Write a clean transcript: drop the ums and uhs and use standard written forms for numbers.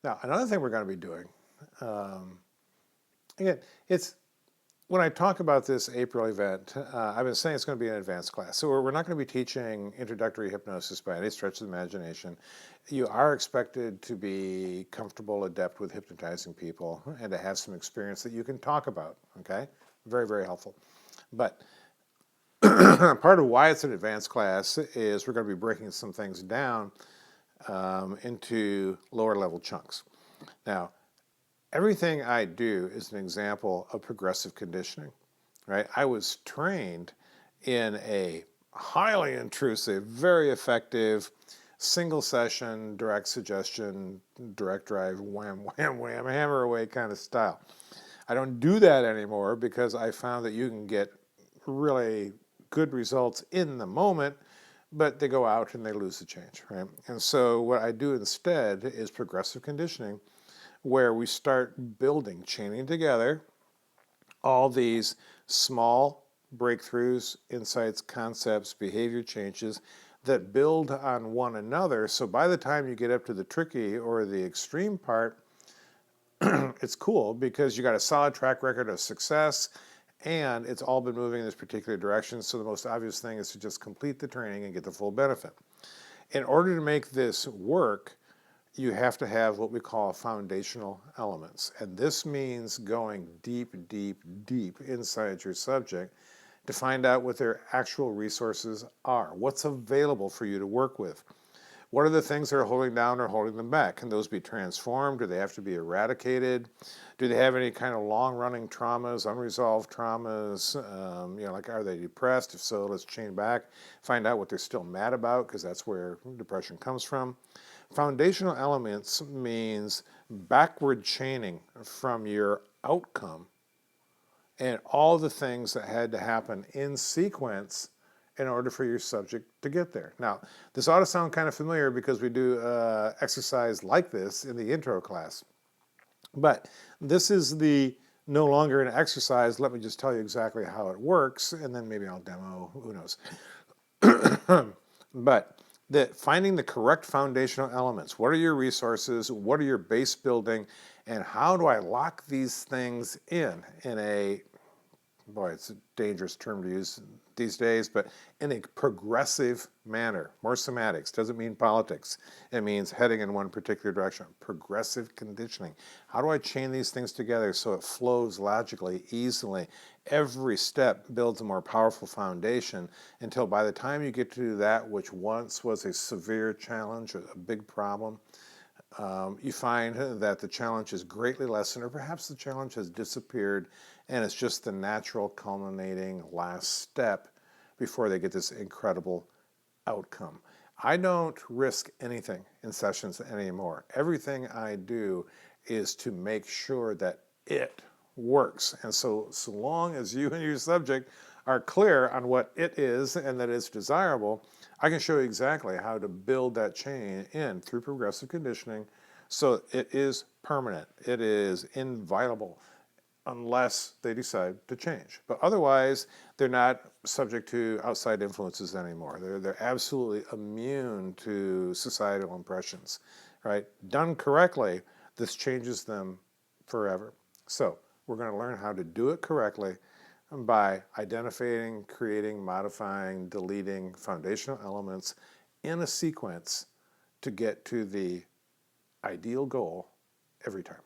Now, another thing we're going to be doing, um, again, it's when I talk about this April event, I've been saying it's going to be an advanced class. So we're not going to be teaching introductory hypnosis by any stretch of the imagination. You are expected to be comfortable, adept with hypnotizing people, and to have some experience that you can talk about, okay? Very, very helpful. But part of why it's an advanced class is we're going to be breaking some things down into lower level chunks. Now, everything I do is an example of progressive conditioning, right? I was trained in a highly intrusive, very effective, single session, direct suggestion, direct drive, wham, wham, wham, hammer away kind of style. I don't do that anymore because I found that you can get really good results in the moment, but they go out and they lose the change, right? And so what I do instead is progressive conditioning, where we start building, chaining together all these small breakthroughs, insights, concepts, behavior changes that build on one another. So by the time you get up to the tricky or the extreme part, it's cool because you got a solid track record of success and it's all been moving in this particular direction. So the most obvious thing is to just complete the training and get the full benefit. In order to make this work, you have to have what we call foundational elements. And this means going deep, deep, deep inside your subject to find out what their actual resources are, what's available for you to work with. What are the things that are holding down or holding them back? Can those be transformed? Do they have to be eradicated? Do they have any kind of long-running traumas, unresolved traumas? Like are they depressed? If so, let's chain back, find out what they're still mad about, because that's where depression comes from. Foundational elements means backward chaining from your outcome and all the things that had to happen in sequence in order for your subject to get there. Now, this ought to sound kind of familiar because we do exercise like this in the intro class. But this is the no longer an exercise. Let me just tell you exactly how it works, and then maybe I'll demo, who knows. But finding the correct foundational elements. What are your resources? What are your base building? And how do I lock these things in a, boy, it's a dangerous term to use these days, but in a progressive manner. More semantics, doesn't mean politics. It means heading in one particular direction. Progressive conditioning. How do I chain these things together so it flows logically, easily? Every step builds a more powerful foundation until by the time you get to that which once was a severe challenge, a big problem, you find that the challenge is greatly lessened, or perhaps the challenge has disappeared, and it's just the natural culminating last step before they get this incredible outcome. I don't risk anything in sessions anymore. Everything I do is to make sure that it works. And so long as you and your subject are clear on what it is and that it's desirable, I can show you exactly how to build that chain in through progressive conditioning so it is permanent, it is inviolable, unless they decide to change. But otherwise, they're not subject to outside influences anymore. They're absolutely immune to societal impressions, right? Done correctly, this changes them forever. So we're going to learn how to do it correctly by identifying, creating, modifying, deleting foundational elements in a sequence to get to the ideal goal every time.